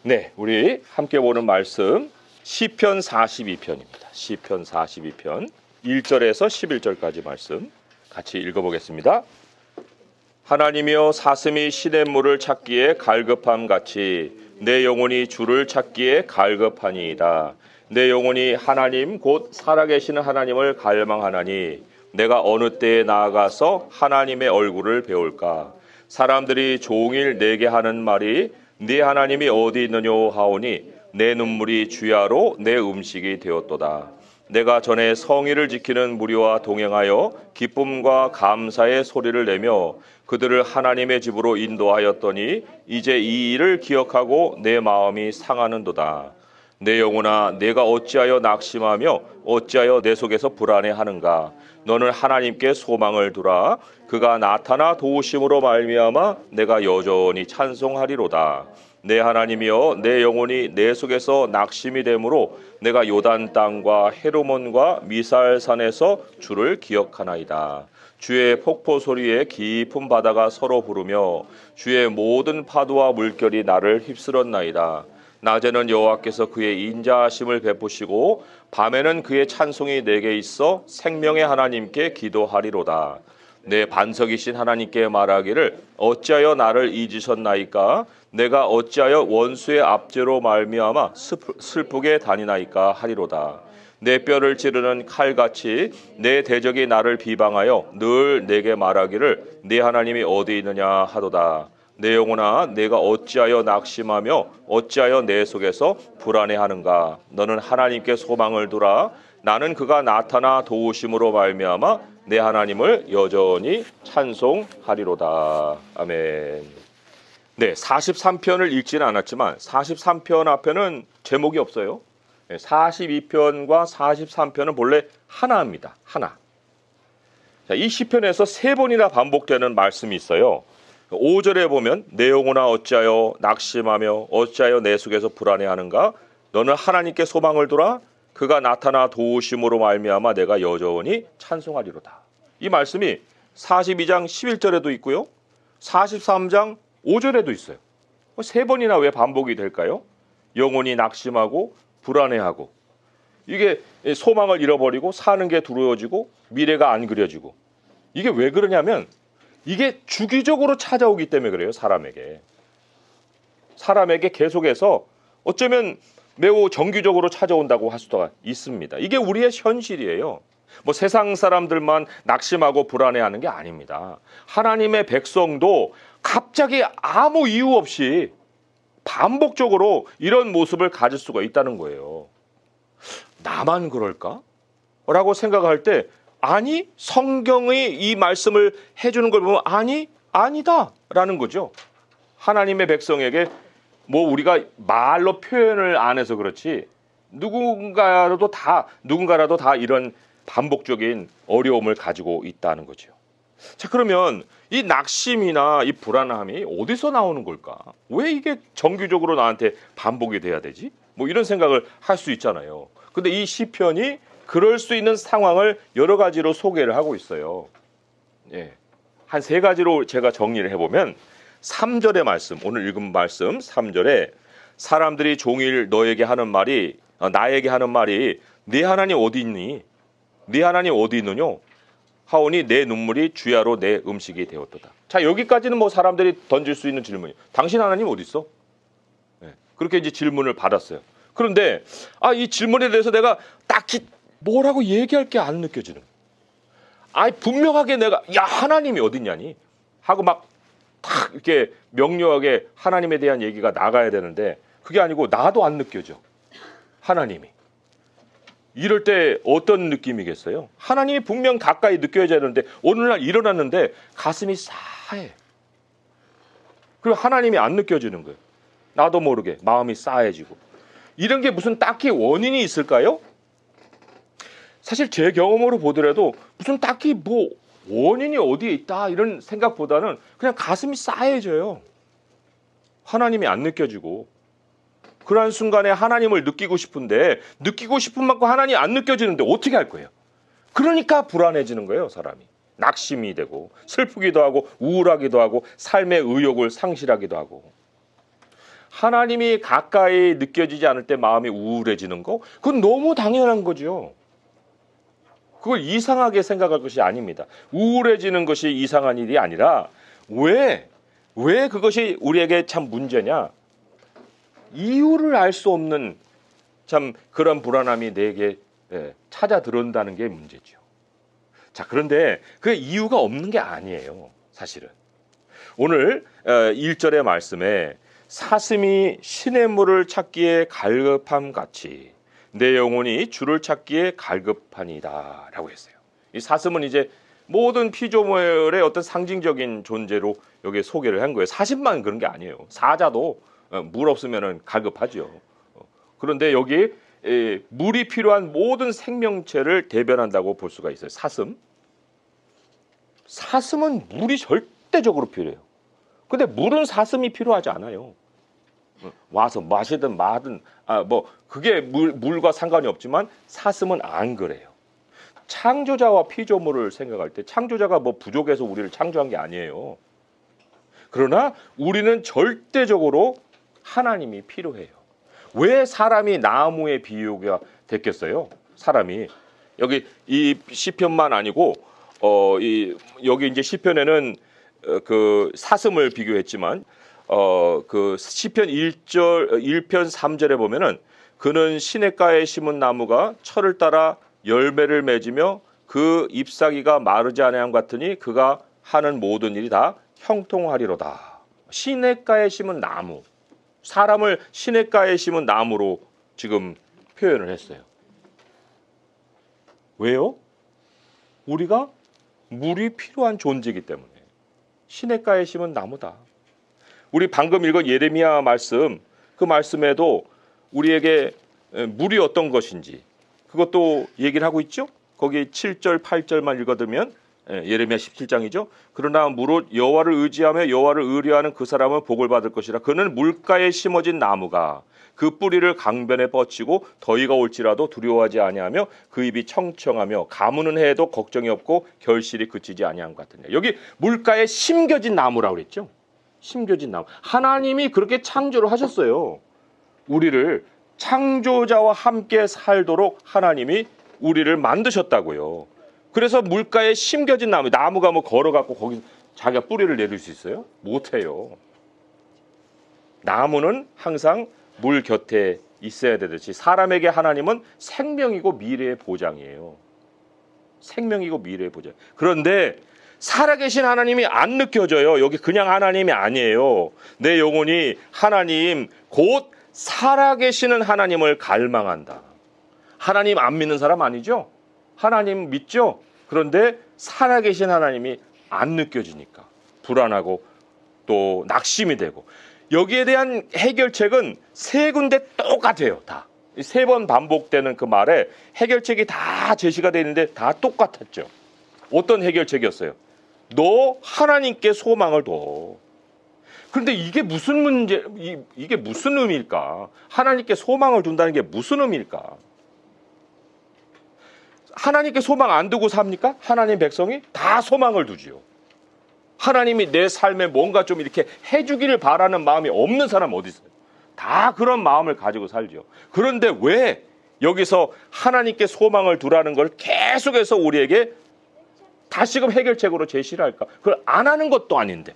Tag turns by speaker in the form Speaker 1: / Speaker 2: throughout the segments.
Speaker 1: 네, 우리 함께 보는 말씀 시편 42편입니다. 시편 42편 1절에서 11절까지 말씀 같이 읽어보겠습니다. 하나님이여 사슴이 시냇물을 찾기에 갈급함 같이 내 영혼이 주를 찾기에 갈급하니이다. 내 영혼이 하나님 곧 살아계시는 하나님을 갈망하나니 내가 어느 때에 나아가서 하나님의 얼굴을 배울까. 사람들이 종일 내게 하는 말이 네 하나님이 어디 있느뇨 하오니 내 눈물이 주야로 내 음식이 되었도다. 내가 전에 성의를 지키는 무리와 동행하여 기쁨과 감사의 소리를 내며 그들을 하나님의 집으로 인도하였더니 이제 이 일을 기억하고 내 마음이 상하는도다. 내 영혼아 내가 어찌하여 낙심하며 어찌하여 내 속에서 불안해하는가. 너는 하나님께 소망을 두라. 그가 나타나 도우심으로 말미암아 내가 여전히 찬송하리로다. 내 하나님이여 내 영혼이 내 속에서 낙심이 되므로 내가 요단 땅과 헤르몬과 미살산에서 주를 기억하나이다. 주의 폭포 소리에 깊은 바다가 서로 부르며 주의 모든 파도와 물결이 나를 휩쓸었나이다. 낮에는 여호와께서 그의 인자하심을 베푸시고 밤에는 그의 찬송이 내게 있어 생명의 하나님께 기도하리로다. 내 반석이신 하나님께 말하기를 어찌하여 나를 잊으셨나이까. 내가 어찌하여 원수의 압제로 말미암아 슬프게 다니나이까 하리로다. 내 뼈를 찌르는 칼같이 내 대적이 나를 비방하여 늘 내게 말하기를 네 하나님이 어디 있느냐 하도다. 내 영혼아 내가 어찌하여 낙심하며 어찌하여 내 속에서 불안해하는가. 너는 하나님께 소망을 두라. 나는 그가 나타나 도우심으로 말미암아 내 하나님을 여전히 찬송하리로다. 아멘. 네, 43편을 읽지는 않았지만 43편 앞에는 제목이 없어요. 42편과 43편은 본래 하나입니다. 하나. 자, 이 시편에서 세 번이나 반복되는 말씀이 있어요. 5절에 보면 내 영혼아 어찌하여 낙심하며 어찌하여 내 속에서 불안해하는가. 너는 하나님께 소망을 두라. 그가 나타나 도우심으로 말미암아 내가 여전히 찬송하리로다. 이 말씀이 42장 11절에도 있고요. 43장 5절에도 있어요. 세 번이나 왜 반복이 될까요? 영혼이 낙심하고 불안해하고 이게 소망을 잃어버리고 사는 게 두려워지고 미래가 안 그려지고 이게 왜 그러냐면 이게 주기적으로 찾아오기 때문에 그래요. 사람에게 계속해서 어쩌면 매우 정기적으로 찾아온다고 할 수가 있습니다. 이게 우리의 현실이에요. 뭐 세상 사람들만 낙심하고 불안해하는 게 아닙니다. 하나님의 백성도 갑자기 아무 이유 없이 반복적으로 이런 모습을 가질 수가 있다는 거예요. 나만 그럴까? 라고 생각할 때 아니, 성경이 이 말씀을 해주는 걸 보면 아니다 라는 거죠. 하나님의 백성에게 뭐 우리가 말로 표현을 안 해서 그렇지 누군가라도 다 이런 반복적인 어려움을 가지고 있다는 거죠. 자, 그러면 이 낙심이나 이 불안함이 어디서 나오는 걸까? 왜 이게 정기적으로 나한테 반복이 돼야 되지? 뭐 이런 생각을 할 수 있잖아요. 근데 이 시편이 그럴 수 있는 상황을 여러 가지로 소개를 하고 있어요. 예. 한 세 가지로 제가 정리를 해보면 3절의 말씀, 오늘 읽은 말씀 3절에 사람들이 종일 나에게 하는 말이 네 하나님 어디 있니? 네 하나님 어디 있느뇨? 하오니 내 눈물이 주야로 내 음식이 되었도다. 자, 여기까지는 뭐 사람들이 던질 수 있는 질문이에요. 당신 하나님 어디 있어? 네, 그렇게 이제 질문을 받았어요. 그런데 이 질문에 대해서 내가 딱히 뭐라고 얘기할 게 안 느껴지는 거예요. 분명하게 내가 하나님이 어디 있냐니? 하고 막 탁 이렇게 명료하게 하나님에 대한 얘기가 나가야 되는데 그게 아니고 나도 안 느껴져. 하나님이. 이럴 때 어떤 느낌이겠어요? 하나님이 분명 가까이 느껴져야 되는데 어느 날 일어났는데 가슴이 싸해. 그리고 하나님이 안 느껴지는 거예요. 나도 모르게 마음이 싸해지고. 이런 게 무슨 딱히 원인이 있을까요? 사실 제 경험으로 보더라도 무슨 딱히 뭐 원인이 어디에 있다 이런 생각보다는 그냥 가슴이 싸해져요. 하나님이 안 느껴지고. 그러한 순간에 하나님을 느끼고 싶은데 느끼고 싶은 만큼 하나님이 안 느껴지는데 어떻게 할 거예요? 그러니까 불안해지는 거예요. 사람이. 낙심이 되고 슬프기도 하고 우울하기도 하고 삶의 의욕을 상실하기도 하고. 하나님이 가까이 느껴지지 않을 때 마음이 우울해지는 거, 그건 너무 당연한 거죠. 그걸 이상하게 생각할 것이 아닙니다. 우울해지는 것이 이상한 일이 아니라 왜 그것이 우리에게 참 문제냐? 이유를 알 수 없는 참 그런 불안함이 내게 찾아 들어온다는 게 문제죠. 자, 그런데 그 이유가 없는 게 아니에요. 사실은. 오늘 1절의 말씀에 사슴이 시냇물을 찾기에 갈급함 같이 내 영혼이 주를 찾기에 갈급하니이다 라고 했어요. 이 사슴은 이제 모든 피조물의 어떤 상징적인 존재로 여기 소개를 한 거예요. 사슴만 그런 게 아니에요. 사자도 물 없으면 갈급하죠. 그런데 여기 물이 필요한 모든 생명체를 대변한다고 볼 수가 있어요. 사슴은 물이 절대적으로 필요해요. 근데 물은 사슴이 필요하지 않아요. 와서 마시든 마든 그게 물과 상관이 없지만 사슴은 안 그래요. 창조자와 피조물을 생각할 때 창조자가 부족해서 우리를 창조한 게 아니에요. 그러나 우리는 절대적으로 하나님이 필요해요. 왜 사람이 나무에 비유가 됐겠어요? 사람이 여기 이 시편만 아니고 여기 이제 시편에는 그 사슴을 비교했지만 그 시편 1편 3절에 보면은 그는 시냇가에 심은 나무가 철을 따라 열매를 맺으며 그 잎사귀가 마르지 아니함 같으니 그가 하는 모든 일이 다 형통하리로다. 시냇가에 심은 나무, 사람을 시냇가에 심은 나무로 지금 표현을 했어요. 왜요? 우리가 물이 필요한 존재이기 때문에 시냇가에 심은 나무다. 우리 방금 읽은 예레미야 말씀, 그 말씀에도 우리에게 물이 어떤 것인지 그것도 얘기를 하고 있죠. 거기 7절 8절만 읽어두면 예레미야 17장이죠. 그러나 무릇 여호와를 의지하며 여호와를 의뢰하는 그 사람은 복을 받을 것이라. 그는 물가에 심어진 나무가 그 뿌리를 강변에 뻗치고 더위가 올지라도 두려워하지 아니하며 그 입이 청청하며 가무는 해도 걱정이 없고 결실이 그치지 아니함 같으니라. 여기 물가에 심겨진 나무라고 그랬죠. 심겨진 나무. 하나님이 그렇게 창조를 하셨어요. 우리를 창조자와 함께 살도록 하나님이 우리를 만드셨다고요. 그래서 물가에 심겨진 나무가 걸어갖고 거기서 자기가 뿌리를 내릴 수 있어요? 못해요. 나무는 항상 물 곁에 있어야 되듯이 사람에게 하나님은 생명이고 미래의 보장이에요. 생명이고 미래의 보장. 그런데 살아계신 하나님이 안 느껴져요. 여기 그냥 하나님이 아니에요. 내 영혼이 하나님 곧 살아계시는 하나님을 갈망한다. 하나님 안 믿는 사람 아니죠? 하나님 믿죠? 그런데 살아계신 하나님이 안 느껴지니까 불안하고 또 낙심이 되고, 여기에 대한 해결책은 세 군데 똑같아요. 다. 세 번 반복되는 그 말에 해결책이 다 제시가 되어 있는데 다 똑같았죠. 어떤 해결책이었어요? 너 하나님께 소망을 둬. 그런데 이게 무슨 문제, 이게 무슨 의미일까? 하나님께 소망을 둔다는 게 무슨 의미일까? 하나님께 소망 안 두고 삽니까? 하나님 백성이 다 소망을 두지요. 하나님이 내 삶에 뭔가 좀 이렇게 해주기를 바라는 마음이 없는 사람 어디 있어요? 다 그런 마음을 가지고 살죠. 그런데 왜 여기서 하나님께 소망을 두라는 걸 계속해서 우리에게 다시금 해결책으로 제시를 할까? 그걸 안 하는 것도 아닌데.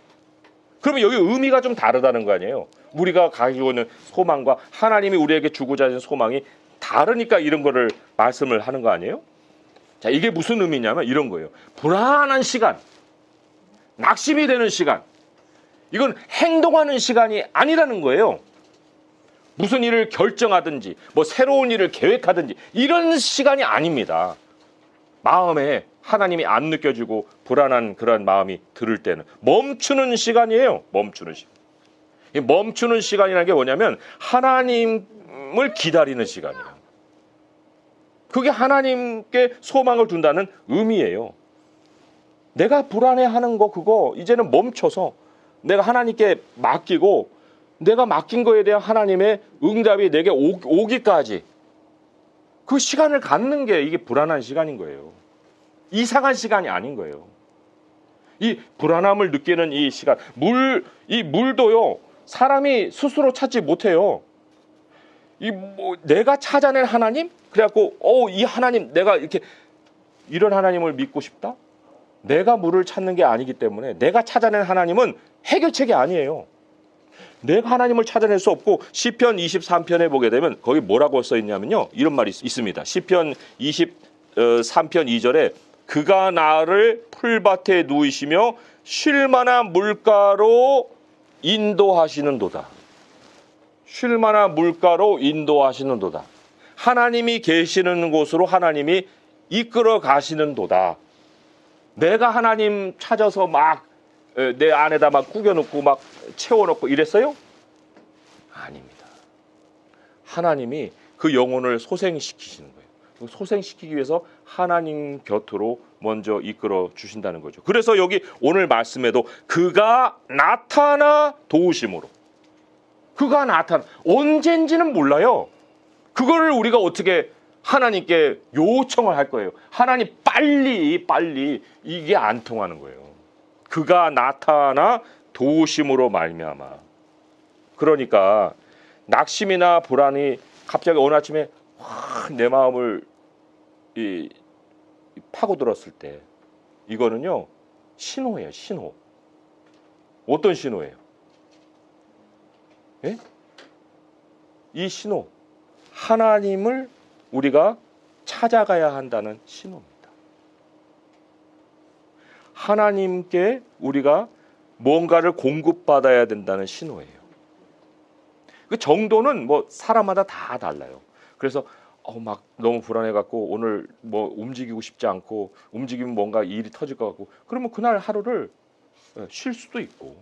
Speaker 1: 그러면 여기 의미가 좀 다르다는 거 아니에요? 우리가 가지고 있는 소망과 하나님이 우리에게 주고자 하는 소망이 다르니까 이런 거를 말씀을 하는 거 아니에요? 자, 이게 무슨 의미냐면 이런 거예요. 불안한 시간, 낙심이 되는 시간, 이건 행동하는 시간이 아니라는 거예요. 무슨 일을 결정하든지 새로운 일을 계획하든지 이런 시간이 아닙니다. 마음에 하나님이 안 느껴지고 불안한 그런 마음이 들을 때는 멈추는 시간이에요. 멈추는 시간. 이 멈추는 시간이라는 게 뭐냐면 하나님을 기다리는 시간이에요. 그게 하나님께 소망을 둔다는 의미예요. 내가 불안해하는 거 그거 이제는 멈춰서 내가 하나님께 맡기고 내가 맡긴 거에 대한 하나님의 응답이 내게 오기까지 그 시간을 갖는 게 이게 불안한 시간인 거예요. 이상한 시간이 아닌 거예요. 이 불안함을 느끼는 이 시간, 이 물도요, 사람이 스스로 찾지 못해요. 이 뭐 내가 찾아낸 하나님? 그래갖고 이 하나님 내가 이렇게 이런 하나님을 믿고 싶다? 내가 물을 찾는 게 아니기 때문에 내가 찾아낸 하나님은 해결책이 아니에요. 내가 하나님을 찾아낼 수 없고 시편 23편에 보게 되면 거기 뭐라고 써 있냐면요. 이런 말이 있습니다. 시편 23편 2절에 그가 나를 풀밭에 누이시며 쉴 만한 물가로 인도하시는도다. 쉴 만한 물가로 인도하시는도다. 하나님이 계시는 곳으로 하나님이 이끌어 가시는도다. 내가 하나님 찾아서 막 내 안에다 막 구겨놓고 막 채워놓고 이랬어요? 아닙니다. 하나님이 그 영혼을 소생시키시는 거예요. 소생시키기 위해서 하나님 곁으로 먼저 이끌어 주신다는 거죠. 그래서 여기 오늘 말씀에도 그가 나타나 도우심으로, 그가 나타나, 언젠지는 몰라요. 그거를 우리가 어떻게 하나님께 요청을 할 거예요. 하나님 빨리 이게 안 통하는 거예요. 그가 나타나 도우심으로 말미암아. 그러니까 낙심이나 불안이 갑자기 어느 아침에 내 마음을 파고들었을 때 이거는요 신호예요. 신호. 어떤 신호예요? 예? 이 신호, 하나님을 우리가 찾아가야 한다는 신호입니다. 하나님께 우리가 뭔가를 공급받아야 된다는 신호예요. 그 정도는 뭐 사람마다 다 달라요. 그래서 막 너무 불안해갖고 오늘 뭐 움직이고 싶지 않고 움직이면 뭔가 일이 터질 것 같고 그러면 그날 하루를 쉴 수도 있고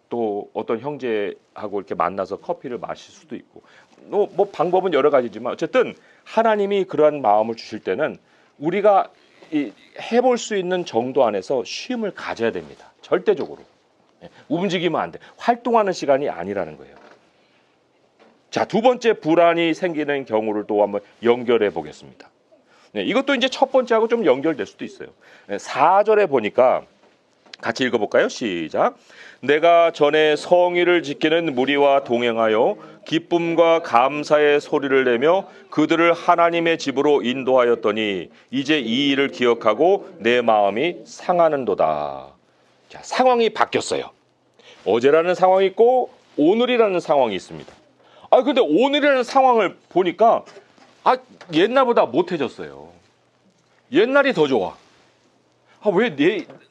Speaker 1: 또 어떤 형제하고 이렇게 만나서 커피를 마실 수도 있고 뭐 방법은 여러 가지지만 어쨌든 하나님이 그러한 마음을 주실 때는 우리가 해볼 수 있는 정도 안에서 쉼을 가져야 됩니다. 절대적으로. 움직이면 안 돼. 활동하는 시간이 아니라는 거예요. 자, 두 번째 불안이 생기는 경우를 또 한번 연결해 보겠습니다. 이것도 이제 첫 번째하고 좀 연결될 수도 있어요. 4절에 보니까 같이 읽어볼까요? 시작. 내가 전에 성의를 지키는 무리와 동행하여 기쁨과 감사의 소리를 내며 그들을 하나님의 집으로 인도하였더니 이제 이 일을 기억하고 내 마음이 상하는도다. 자, 상황이 바뀌었어요. 어제라는 상황이 있고 오늘이라는 상황이 있습니다. 근데 오늘이라는 상황을 보니까 옛날보다 못해졌어요. 옛날이 더 좋아.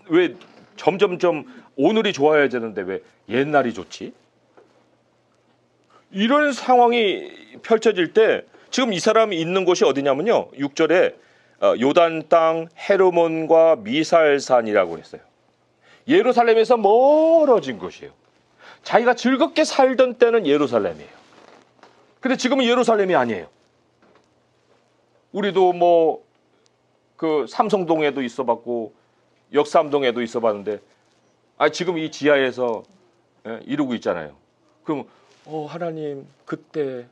Speaker 1: 왜 점점점 오늘이 좋아야 되는데 왜 옛날이 좋지? 이런 상황이 펼쳐질 때 지금 이 사람이 있는 곳이 어디냐면요. 6절에 요단 땅 헤르몬과 미살산이라고 했어요. 예루살렘에서 멀어진 곳이에요. 자기가 즐겁게 살던 때는 예루살렘이에요. 근데 지금은 예루살렘이 아니에요. 우리도 뭐 그 삼성동에도 있어봤고 역삼동에도 있어봤는데 지금 이 지하에서 이러고 있잖아요. 그럼 하나님 그때가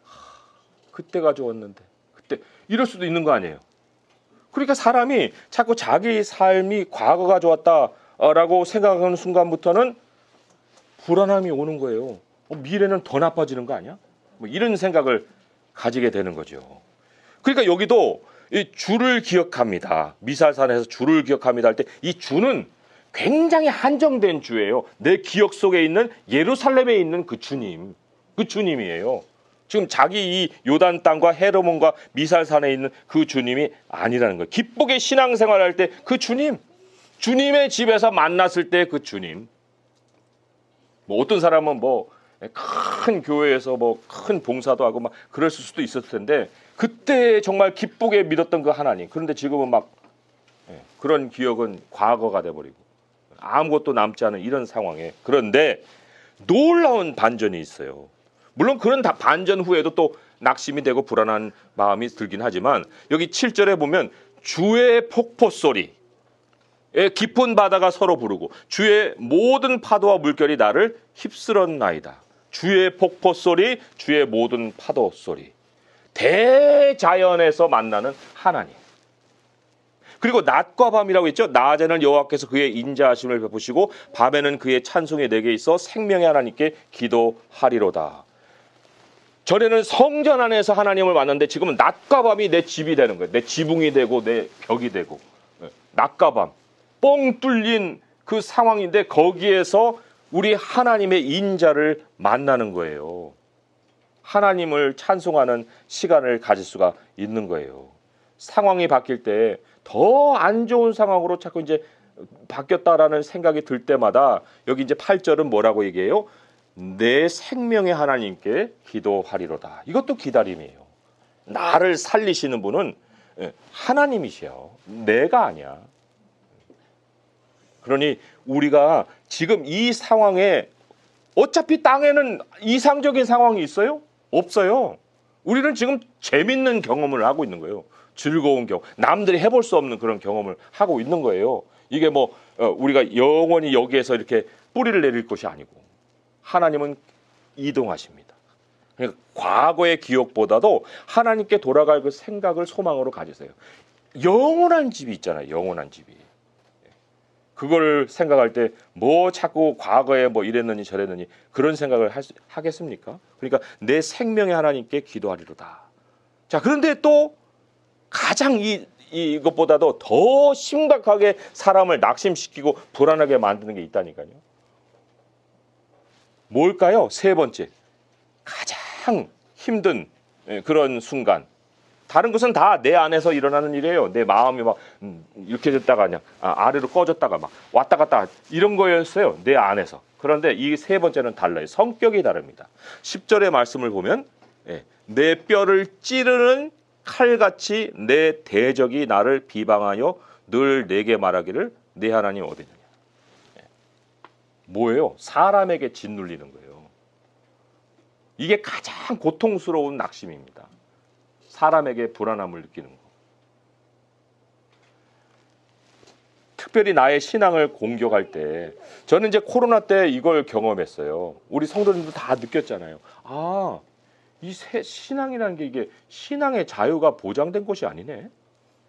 Speaker 1: 좋았는데 그때 이럴 수도 있는 거 아니에요. 그러니까 사람이 자꾸 자기 삶이 과거가 좋았다라고 생각하는 순간부터는 불안함이 오는 거예요. 미래는 더 나빠지는 거 아니야? 뭐 이런 생각을 가지게 되는 거죠. 그러니까 여기도 이 주를 기억합니다. 미살산에서 주를 기억합니다 할 때 이 주는 굉장히 한정된 주예요. 내 기억 속에 있는 예루살렘에 있는 그 주님이에요. 지금 자기 이 요단 땅과 헤르몬과 미살산에 있는 그 주님이 아니라는 거예요. 기쁘게 신앙생활할 때 그 주님의 집에서 만났을 때 그 주님. 뭐 어떤 사람은 뭐 큰 교회에서 뭐 큰 봉사도 하고 막 그랬을 수도 있었을 텐데 그때 정말 기쁘게 믿었던 그 하나님. 그런데 지금은 막 그런 기억은 과거가 돼버리고 아무것도 남지 않은 이런 상황에 그런데 놀라운 반전이 있어요. 물론 그런 반전 후에도 또 낙심이 되고 불안한 마음이 들긴 하지만 여기 7절에 보면 주의 폭포 소리 깊은 바다가 서로 부르고 주의 모든 파도와 물결이 나를 휩쓸었나이다. 주의 폭포 소리, 주의 모든 파도 소리. 대자연에서 만나는 하나님. 그리고 낮과 밤이라고 했죠. 낮에는 여호와께서 그의 인자하심을 베푸시고 밤에는 그의 찬송이 내게 있어 생명의 하나님께 기도하리로다. 전에는 성전 안에서 하나님을 만났는데 지금은 낮과 밤이 내 집이 되는 거예요. 내 지붕이 되고 내 벽이 되고. 낮과 밤 뻥 뚫린 그 상황인데 거기에서 우리 하나님의 인자를 만나는 거예요. 하나님을 찬송하는 시간을 가질 수가 있는 거예요. 상황이 바뀔 때 더 안 좋은 상황으로 자꾸 이제 바뀌었다라는 생각이 들 때마다 여기 이제 8절은 뭐라고 얘기해요? 내 생명의 하나님께 기도하리로다. 이것도 기다림이에요. 나를 살리시는 분은 하나님이셔. 내가 아니야. 그러니 우리가 지금 이 상황에 어차피 땅에는 이상적인 상황이 있어요? 없어요. 우리는 지금 재밌는 경험을 하고 있는 거예요. 즐거운 경험. 남들이 해볼 수 없는 그런 경험을 하고 있는 거예요. 이게 뭐 우리가 영원히 여기에서 이렇게 뿌리를 내릴 것이 아니고 하나님은 이동하십니다. 그러니까 과거의 기억보다도 하나님께 돌아갈 그 생각을 소망으로 가지세요. 영원한 집이 있잖아요. 영원한 집이. 그걸 생각할 때 뭐 자꾸 과거에 뭐 이랬느니 저랬느니 그런 생각을 하겠습니까? 그러니까 내 생명의 하나님께 기도하리로다. 자, 그런데 또 가장 이것보다도 더 심각하게 사람을 낙심시키고 불안하게 만드는 게 있다니까요. 뭘까요? 세 번째, 가장 힘든 그런 순간. 다른 것은 다 내 안에서 일어나는 일이에요. 내 마음이 막 이렇게 됐다가 그냥 아래로 꺼졌다가 막 왔다 갔다 이런 거였어요. 내 안에서. 그런데 이 세 번째는 달라요. 성격이 다릅니다. 10절의 말씀을 보면 내 뼈를 찌르는 칼같이 내 대적이 나를 비방하여 늘 내게 말하기를 내 하나님 어디느냐. 뭐예요? 사람에게 짓눌리는 거예요. 이게 가장 고통스러운 낙심입니다. 사람에게 불안함을 느끼는 거. 특별히 나의 신앙을 공격할 때, 저는 이제 코로나 때 이걸 경험했어요. 우리 성도님도 다 느꼈잖아요. 아, 이 신앙이라는 게 이게 신앙의 자유가 보장된 것이 아니네.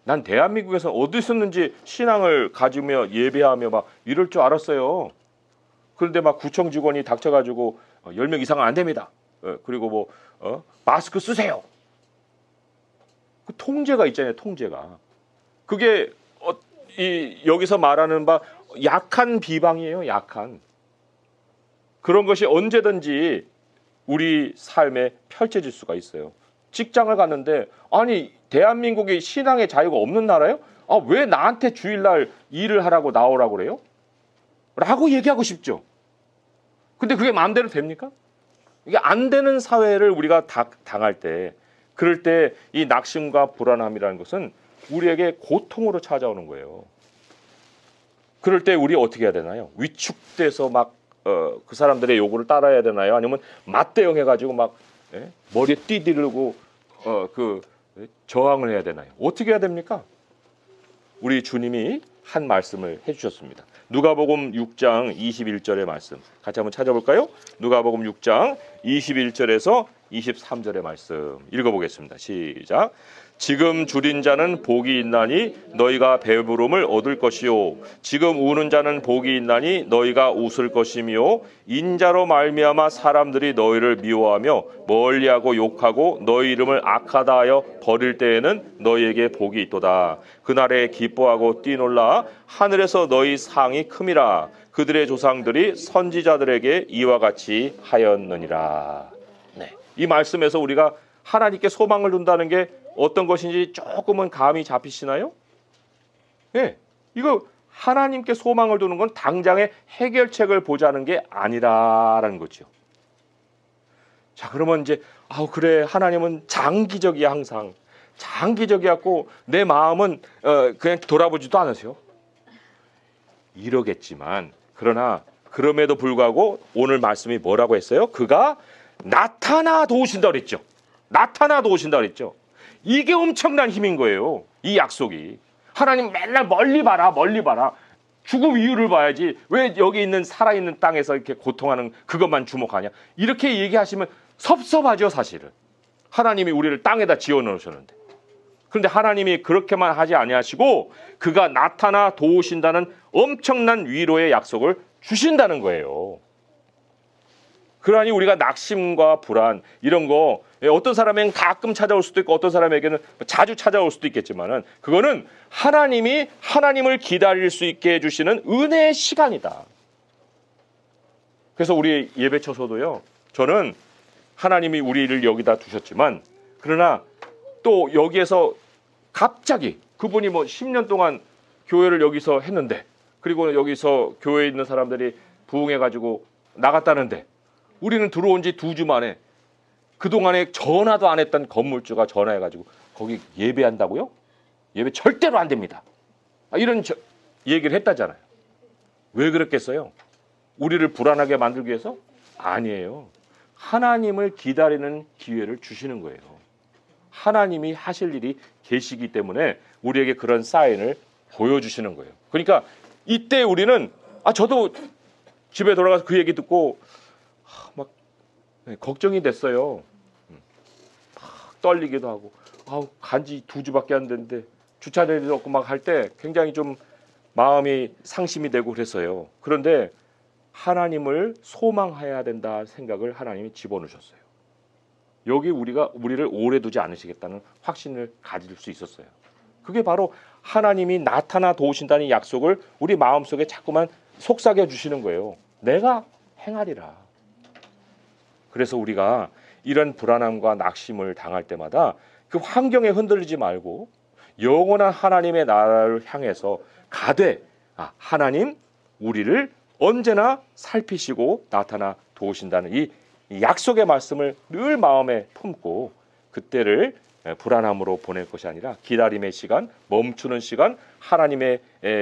Speaker 1: 난 대한민국에서 어디서든지 신앙을 가지며 예배하며 막 이럴 줄 알았어요. 그런데 막 구청 직원이 닥쳐가지고 10명 이상은 안 됩니다. 그리고 뭐 마스크 쓰세요. 그 통제가 있잖아요. 통제가. 그게 여기서 말하는 바 약한 비방이에요. 약한. 그런 것이 언제든지 우리 삶에 펼쳐질 수가 있어요. 직장을 갔는데 아니 대한민국이 신앙의 자유가 없는 나라예요? 왜 나한테 주일날 일을 하라고 나오라고 그래요? 라고 얘기하고 싶죠. 근데 그게 마음대로 됩니까? 이게 안 되는 사회를 우리가 당할 때, 그럴 때 이 낙심과 불안함이라는 것은 우리에게 고통으로 찾아오는 거예요. 그럴 때 우리 어떻게 해야 되나요? 위축돼서 막 그 사람들의 요구를 따라야 되나요? 아니면 맞대응해가지고 막 머리에 띠디르고 저항을 해야 되나요? 어떻게 해야 됩니까? 우리 주님이 한 말씀을 해주셨습니다. 누가복음 6장 21절의 말씀 같이 한번 찾아볼까요? 누가복음 6장 21절에서 23절의 말씀 읽어보겠습니다. 시작. 지금 줄인 자는 복이 있나니 너희가 배부름을 얻을 것이요 지금 우는 자는 복이 있나니 너희가 웃을 것이며 인자로 말미암아 사람들이 너희를 미워하며 멀리하고 욕하고 너희 이름을 악하다 하여 버릴 때에는 너희에게 복이 있도다. 그날에 기뻐하고 뛰놀라 하늘에서 너희 상이 큼이라. 그들의 조상들이 선지자들에게 이와 같이 하였느니라. 네. 이 말씀에서 우리가 하나님께 소망을 둔다는 게 어떤 것인지 조금은 감이 잡히시나요? 네, 이거 하나님께 소망을 두는 건 당장의 해결책을 보자는 게 아니라는 거죠. 자, 그러면 이제 그래 하나님은 장기적이야. 항상 장기적이었고 내 마음은 그냥 돌아보지도 않으세요. 이러겠지만 그러나 그럼에도 불구하고 오늘 말씀이 뭐라고 했어요? 그가 나타나 도우신다 그랬죠. 나타나 도우신다 그랬죠. 이게 엄청난 힘인 거예요. 이 약속이. 하나님 맨날 멀리 봐라. 멀리 봐라. 죽음 이유를 봐야지. 왜 여기 있는 살아있는 땅에서 이렇게 고통하는 그것만 주목하냐. 이렇게 얘기하시면 섭섭하죠. 사실은. 하나님이 우리를 땅에다 지어놓으셨는데. 그런데 하나님이 그렇게만 하지 아니하시고 그가 나타나 도우신다는 엄청난 위로의 약속을 주신다는 거예요. 그러니 우리가 낙심과 불안 이런 거 어떤 사람에게는 가끔 찾아올 수도 있고 어떤 사람에게는 자주 찾아올 수도 있겠지만은 그거는 하나님이 하나님을 기다릴 수 있게 해주시는 은혜의 시간이다. 그래서 우리 예배처소도요. 저는 하나님이 우리를 여기다 두셨지만 그러나 또 여기에서 갑자기 그분이 뭐 10년 동안 교회를 여기서 했는데 그리고 여기서 교회에 있는 사람들이 부흥해가지고 나갔다는데 우리는 들어온 지 2주 만에 그동안에 전화도 안 했던 건물주가 전화해가지고 거기 예배한다고요? 예배 절대로 안 됩니다. 이런 얘기를 했다잖아요. 왜 그랬겠어요? 우리를 불안하게 만들기 위해서? 아니에요. 하나님을 기다리는 기회를 주시는 거예요. 하나님이 하실 일이 계시기 때문에 우리에게 그런 사인을 보여주시는 거예요. 그러니까 이때 우리는 저도 집에 돌아가서 그 얘기 듣고 막 걱정이 됐어요. 막 떨리기도 하고 간지 2주밖에 안 됐는데 주차자리도 없고 막 할 때 굉장히 좀 마음이 상심이 되고 그랬어요. 그런데 하나님을 소망해야 된다 생각을 하나님이 집어넣으셨어요. 여기 우리를 오래 두지 않으시겠다는 확신을 가질 수 있었어요. 그게 바로 하나님이 나타나 도우신다는 약속을 우리 마음속에 자꾸만 속삭여 주시는 거예요. 내가 행하리라. 그래서 우리가 이런 불안함과 낙심을 당할 때마다 그 환경에 흔들리지 말고 영원한 하나님의 나라를 향해서 가되 하나님 우리를 언제나 살피시고 나타나 도우신다는 이 약속의 말씀을 늘 마음에 품고 그때를 불안함으로 보낼 것이 아니라 기다림의 시간, 멈추는 시간, 하나님의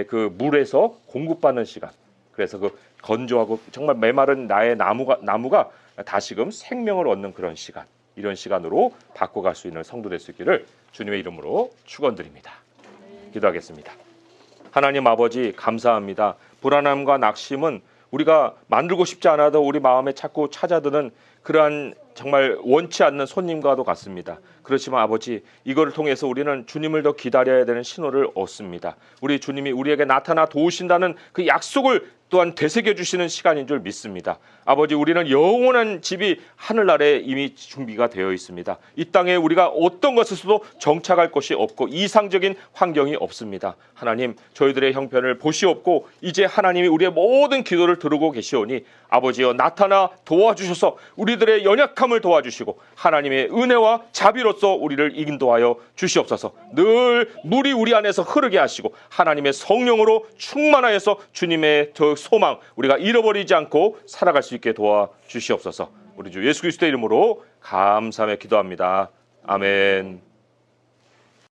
Speaker 1: 그 물에서 공급받는 시간. 그래서 그 건조하고 정말 메마른 나의 나무가 다시금 생명을 얻는 그런 시간, 이런 시간으로 바꿔갈 수 있는 성도 될 수 있기를 주님의 이름으로 축원드립니다. 기도하겠습니다. 하나님 아버지 감사합니다. 불안함과 낙심은 우리가 만들고 싶지 않아도 우리 마음에 자꾸 찾아드는 그러한 정말 원치 않는 손님과도 같습니다. 그렇지만 아버지 이거를 통해서 우리는 주님을 더 기다려야 되는 신호를 얻습니다. 우리 주님이 우리에게 나타나 도우신다는 그 약속을 또한 되새겨 주시는 시간인 줄 믿습니다. 아버지 우리는 영원한 집이 하늘나라에 이미 준비가 되어 있습니다. 이 땅에 우리가 어떤 것에서도 정착할 것이 없고 이상적인 환경이 없습니다. 하나님 저희들의 형편을 보시옵고 이제 하나님이 우리의 모든 기도를 들으고 계시오니 아버지여 나타나 도와주셔서 우리들의 연약함을 도와주시고 하나님의 은혜와 자비로서 우리를 인도하여 주시옵소서. 늘 물이 우리 안에서 흐르게 하시고 하나님의 성령으로 충만하여서 주님의 저 소망 우리가 잃어버리지 않고 살아갈 수 있게 도와주시옵소서. 우리 주 예수 그리스도의 이름으로 감사하며 기도합니다. 아멘.